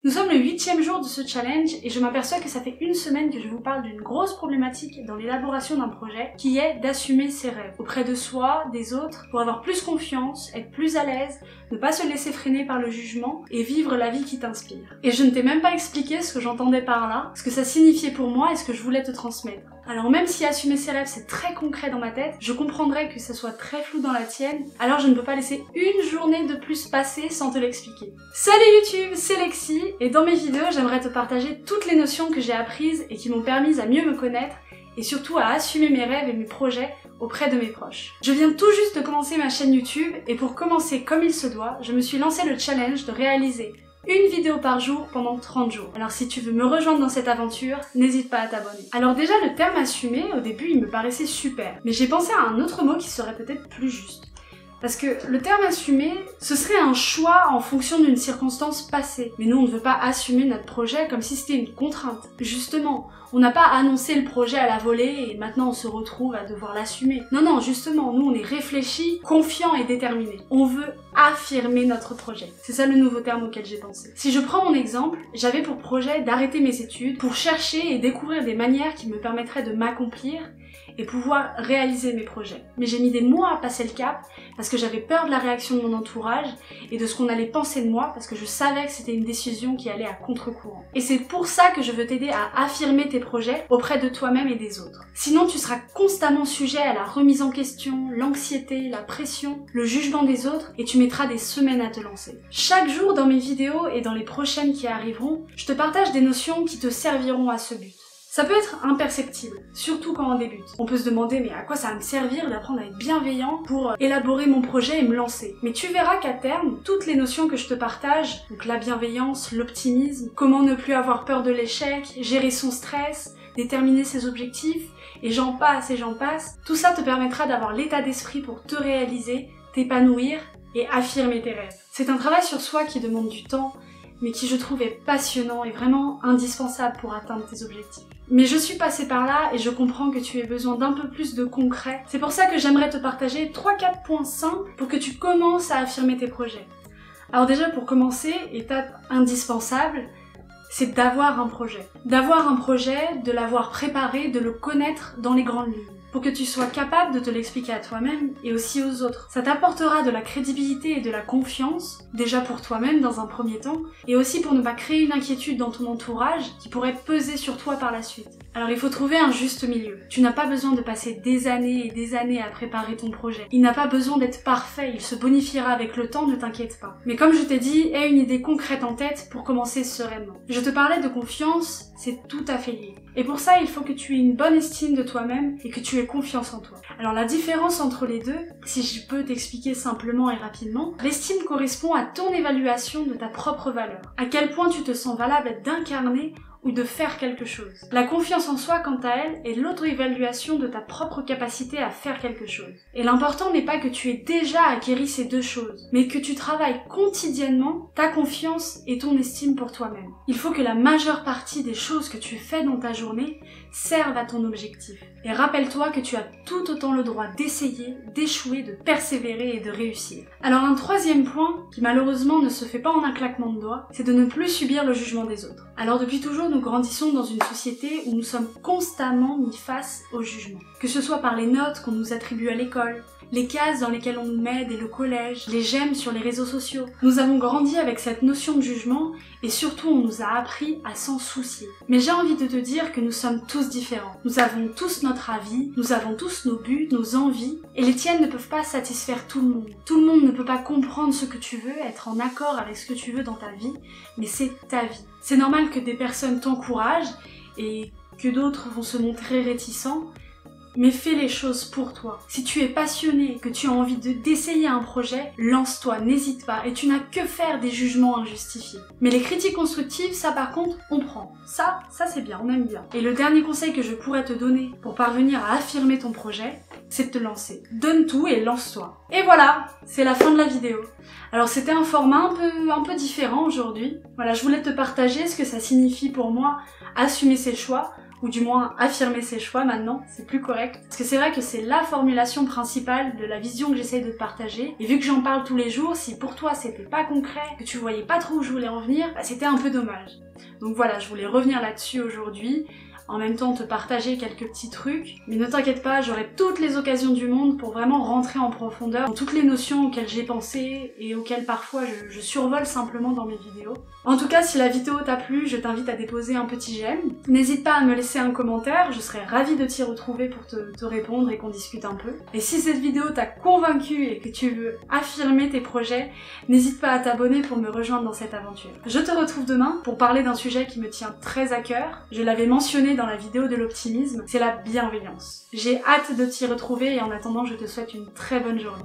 Nous sommes le 8e jour de ce challenge et je m'aperçois que ça fait une semaine que je vous parle d'une grosse problématique dans l'élaboration d'un projet qui est d'assumer ses rêves auprès de soi, des autres, pour avoir plus confiance, être plus à l'aise, ne pas se laisser freiner par le jugement et vivre la vie qui t'inspire. Et je ne t'ai même pas expliqué ce que j'entendais par là, ce que ça signifiait pour moi et ce que je voulais te transmettre. Alors même si assumer ses rêves c'est très concret dans ma tête, je comprendrais que ça soit très flou dans la tienne, alors je ne peux pas laisser une journée de plus passer sans te l'expliquer. Salut YouTube, c'est Lexi, et dans mes vidéos j'aimerais te partager toutes les notions que j'ai apprises et qui m'ont permis à mieux me connaître, et surtout à assumer mes rêves et mes projets auprès de mes proches. Je viens tout juste de commencer ma chaîne YouTube, et pour commencer comme il se doit, je me suis lancé le challenge de réaliser une vidéo par jour pendant 30 jours. Alors si tu veux me rejoindre dans cette aventure, n'hésite pas à t'abonner. Alors déjà le terme assumer, au début il me paraissait super, mais j'ai pensé à un autre mot qui serait peut-être plus juste. Parce que le terme assumer, ce serait un choix en fonction d'une circonstance passée. Mais nous, on ne veut pas assumer notre projet comme si c'était une contrainte. Justement, on n'a pas annoncé le projet à la volée et maintenant on se retrouve à devoir l'assumer. Non, justement, nous on est réfléchis, confiants et déterminés. On veut affirmer notre projet. C'est ça le nouveau terme auquel j'ai pensé. Si je prends mon exemple, j'avais pour projet d'arrêter mes études pour chercher et découvrir des manières qui me permettraient de m'accomplir et pouvoir réaliser mes projets. Mais j'ai mis des mois à passer le cap parce que j'avais peur de la réaction de mon entourage et de ce qu'on allait penser de moi parce que je savais que c'était une décision qui allait à contre-courant. Et c'est pour ça que je veux t'aider à affirmer tes projets auprès de toi-même et des autres. Sinon tu seras constamment sujet à la remise en question, l'anxiété, la pression, le jugement des autres et tu mettras des semaines à te lancer. Chaque jour dans mes vidéos et dans les prochaines qui arriveront, je te partage des notions qui te serviront à ce but. Ça peut être imperceptible, surtout quand on débute. On peut se demander mais à quoi ça va me servir d'apprendre à être bienveillant pour élaborer mon projet et me lancer. Mais tu verras qu'à terme, toutes les notions que je te partage, donc la bienveillance, l'optimisme, comment ne plus avoir peur de l'échec, gérer son stress, déterminer ses objectifs, et j'en passe, tout ça te permettra d'avoir l'état d'esprit pour te réaliser, t'épanouir et affirmer tes rêves. C'est un travail sur soi qui demande du temps, mais qui je trouve est passionnant et vraiment indispensable pour atteindre tes objectifs. Mais je suis passée par là et je comprends que tu aies besoin d'un peu plus de concret. C'est pour ça que j'aimerais te partager 3-4 points simples pour que tu commences à affirmer tes projets. Alors déjà pour commencer, étape indispensable, c'est d'avoir un projet. D'avoir un projet, de l'avoir préparé, de le connaître dans les grandes lignes, pour que tu sois capable de te l'expliquer à toi-même et aussi aux autres. Ça t'apportera de la crédibilité et de la confiance, déjà pour toi-même dans un premier temps, et aussi pour ne pas créer une inquiétude dans ton entourage qui pourrait peser sur toi par la suite. Alors il faut trouver un juste milieu. Tu n'as pas besoin de passer des années et des années à préparer ton projet. Il n'a pas besoin d'être parfait, il se bonifiera avec le temps, ne t'inquiète pas. Mais comme je t'ai dit, aie une idée concrète en tête pour commencer sereinement. Je te parlais de confiance, c'est tout à fait lié. Et pour ça, il faut que tu aies une bonne estime de toi-même et que tu aies confiance en toi. Alors la différence entre les deux, si je peux t'expliquer simplement et rapidement, l'estime correspond à ton évaluation de ta propre valeur. À quel point tu te sens valable d'incarner ou de faire quelque chose. La confiance en soi, quant à elle, est l'auto-évaluation de ta propre capacité à faire quelque chose. Et l'important n'est pas que tu aies déjà acquéri ces deux choses, mais que tu travailles quotidiennement ta confiance et ton estime pour toi-même. Il faut que la majeure partie des choses que tu fais dans ta journée servent à ton objectif. Et rappelle-toi que tu as tout autant le droit d'essayer, d'échouer, de persévérer et de réussir. Alors un troisième point, qui malheureusement ne se fait pas en un claquement de doigts, c'est de ne plus subir le jugement des autres. Alors depuis toujours, nous grandissons dans une société où nous sommes constamment mis face au jugement. Que ce soit par les notes qu'on nous attribue à l'école, les cases dans lesquelles on nous met dès le collège, les j'aime sur les réseaux sociaux. Nous avons grandi avec cette notion de jugement et surtout on nous a appris à s'en soucier. Mais j'ai envie de te dire que nous sommes tous différents. Nous avons tous notre avis, nous avons tous nos buts, nos envies et les tiennes ne peuvent pas satisfaire tout le monde. Tout le monde ne peut pas comprendre ce que tu veux, être en accord avec ce que tu veux dans ta vie, mais c'est ta vie. C'est normal que des personnes t'encouragent et que d'autres vont se montrer réticents, mais fais les choses pour toi. Si tu es passionné, que tu as envie d'essayer un projet, lance-toi, n'hésite pas, et tu n'as que faire des jugements injustifiés. Mais les critiques constructives, ça par contre, on prend. Ça c'est bien, on aime bien. Et le dernier conseil que je pourrais te donner pour parvenir à affirmer ton projet, c'est de te lancer. Donne tout et lance-toi. Et voilà, c'est la fin de la vidéo. Alors c'était un format un peu différent aujourd'hui. Voilà, je voulais te partager ce que ça signifie pour moi, assumer ses choix, ou du moins affirmer ses choix maintenant, c'est plus correct. Parce que c'est vrai que c'est la formulation principale de la vision que j'essaye de te partager, et vu que j'en parle tous les jours, si pour toi c'était pas concret, que tu voyais pas trop où je voulais en venir, bah c'était un peu dommage. Donc voilà, je voulais revenir là-dessus aujourd'hui, en même temps te partager quelques petits trucs, mais ne t'inquiète pas, j'aurai toutes les occasions du monde pour vraiment rentrer en profondeur dans toutes les notions auxquelles j'ai pensé et auxquelles parfois je survole simplement dans mes vidéos. En tout cas, si la vidéo t'a plu, je t'invite à déposer un petit j'aime. N'hésite pas à me laisser un commentaire, je serai ravie de t'y retrouver pour te répondre et qu'on discute un peu. Et si cette vidéo t'a convaincu et que tu veux affirmer tes projets, n'hésite pas à t'abonner pour me rejoindre dans cette aventure. Je te retrouve demain pour parler d'un sujet qui me tient très à cœur. Je l'avais mentionné dans la vidéo de l'optimisme, c'est la bienveillance. J'ai hâte de t'y retrouver et en attendant, je te souhaite une très bonne journée.